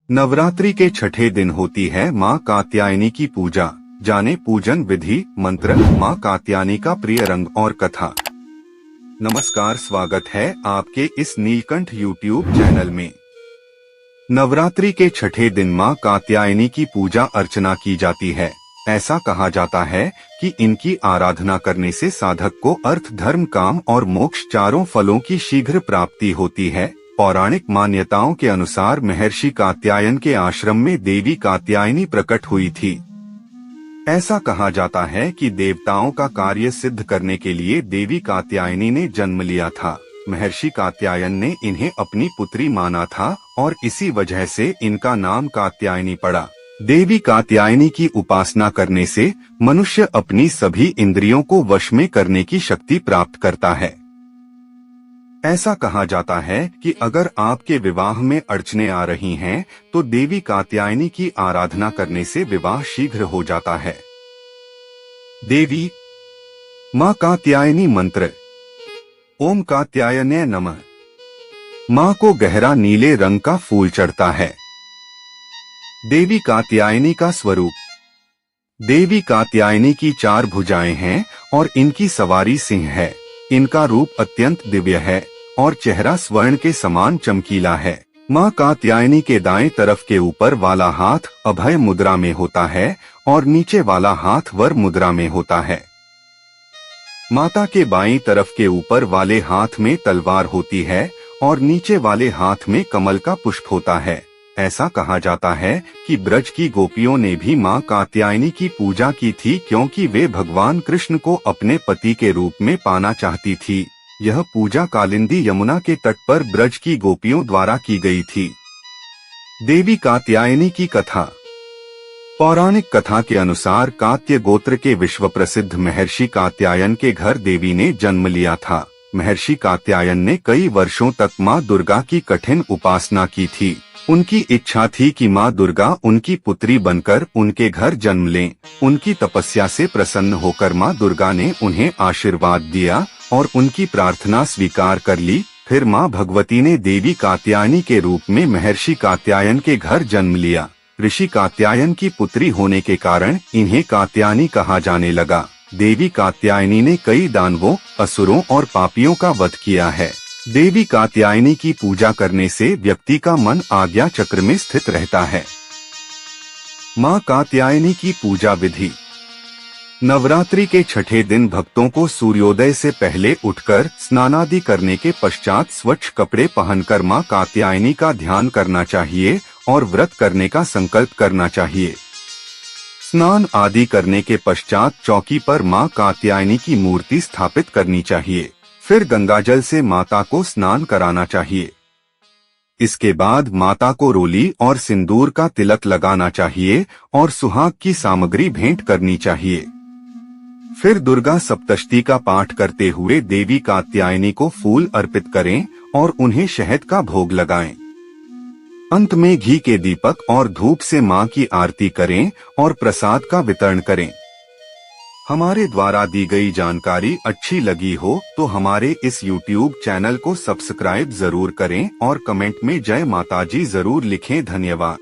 नवरात्रि के छठे दिन होती है माँ कात्यायनी की पूजा। जाने पूजन विधि, मंत्र, माँ कात्यायनी का प्रिय रंग और कथा। नमस्कार, स्वागत है आपके इस नीलकंठ यूट्यूब चैनल में। नवरात्रि के छठे दिन माँ कात्यायनी की पूजा अर्चना की जाती है। ऐसा कहा जाता है कि इनकी आराधना करने से साधक को अर्थ, धर्म, काम और मोक्ष चारों फलों की शीघ्र प्राप्ति होती है। पौराणिक मान्यताओं के अनुसार महर्षि कात्यायन के आश्रम में देवी कात्यायनी प्रकट हुई थी। ऐसा कहा जाता है कि देवताओं का कार्य सिद्ध करने के लिए देवी कात्यायनी ने जन्म लिया था। महर्षि कात्यायन ने इन्हें अपनी पुत्री माना था और इसी वजह से इनका नाम कात्यायनी पड़ा। देवी कात्यायनी की उपासना करने से मनुष्य अपनी सभी इंद्रियों को वश में करने की शक्ति प्राप्त करता है। ऐसा कहा जाता है कि अगर आपके विवाह में अड़चने आ रही हैं, तो देवी कात्यायनी की आराधना करने से विवाह शीघ्र हो जाता है। देवी माँ कात्यायनी मंत्र। ओम कात्यायने नमः। माँ को गहरा नीले रंग का फूल चढ़ता है। देवी कात्यायनी का स्वरूप। देवी कात्यायनी की 4 भुजाएं हैं और इनकी सवारी सिंह है। इनका रूप अत्यंत दिव्य है और चेहरा स्वर्ण के समान चमकीला है। माँ कात्यायनी के दाएं तरफ के ऊपर वाला हाथ अभय मुद्रा में होता है और नीचे वाला हाथ वर मुद्रा में होता है। माता के बाईं तरफ के ऊपर वाले हाथ में तलवार होती है और नीचे वाले हाथ में कमल का पुष्प होता है। ऐसा कहा जाता है कि ब्रज की गोपियों ने भी माँ कात्यायनी की पूजा की थी, क्योंकि वे भगवान कृष्ण को अपने पति के रूप में पाना चाहती थी। यह पूजा कालिंदी यमुना के तट पर ब्रज की गोपियों द्वारा की गई थी। देवी कात्यायनी की कथा। पौराणिक कथा के अनुसार कात्य गोत्र के विश्व प्रसिद्ध महर्षि कात्यायन के घर देवी ने जन्म लिया था। महर्षि कात्यायन ने कई वर्षों तक माँ दुर्गा की कठिन उपासना की थी। उनकी इच्छा थी कि माँ दुर्गा उनकी पुत्री बनकर उनके घर जन्म लें। उनकी तपस्या से प्रसन्न होकर माँ दुर्गा ने उन्हें आशीर्वाद दिया और उनकी प्रार्थना स्वीकार कर ली। फिर माँ भगवती ने देवी कात्यायनी के रूप में महर्षि कात्यायन के घर जन्म लिया। ऋषि कात्यायन की पुत्री होने के कारण इन्हें कात्यायनी कहा जाने लगा। देवी कात्यायनी ने कई दानवों, असुरों और पापियों का वध किया है। देवी कात्यायनी की पूजा करने से व्यक्ति का मन आज्ञा चक्र में स्थित रहता है। माँ कात्यायनी की पूजा विधि। नवरात्रि के छठे दिन भक्तों को सूर्योदय से पहले उठकर स्नानादि करने के पश्चात स्वच्छ कपड़े पहनकर माँ कात्यायनी का ध्यान करना चाहिए और व्रत करने का संकल्प करना चाहिए। स्नान आदि करने के पश्चात चौकी पर माँ कात्यायनी की मूर्ति स्थापित करनी चाहिए। फिर गंगाजल से माता को स्नान कराना चाहिए। इसके बाद माता को रोली और सिंदूर का तिलक लगाना चाहिए और सुहाग की सामग्री भेंट करनी चाहिए। फिर दुर्गा सप्तशती का पाठ करते हुए देवी कात्यायनी को फूल अर्पित करें और उन्हें शहद का भोग लगाएं। अंत में घी के दीपक और धूप से मां की आरती करें और प्रसाद का वितरण करें। हमारे द्वारा दी गई जानकारी अच्छी लगी हो तो हमारे इस YouTube चैनल को सब्सक्राइब जरूर करें और कमेंट में जय माता जी जरूर लिखें। धन्यवाद।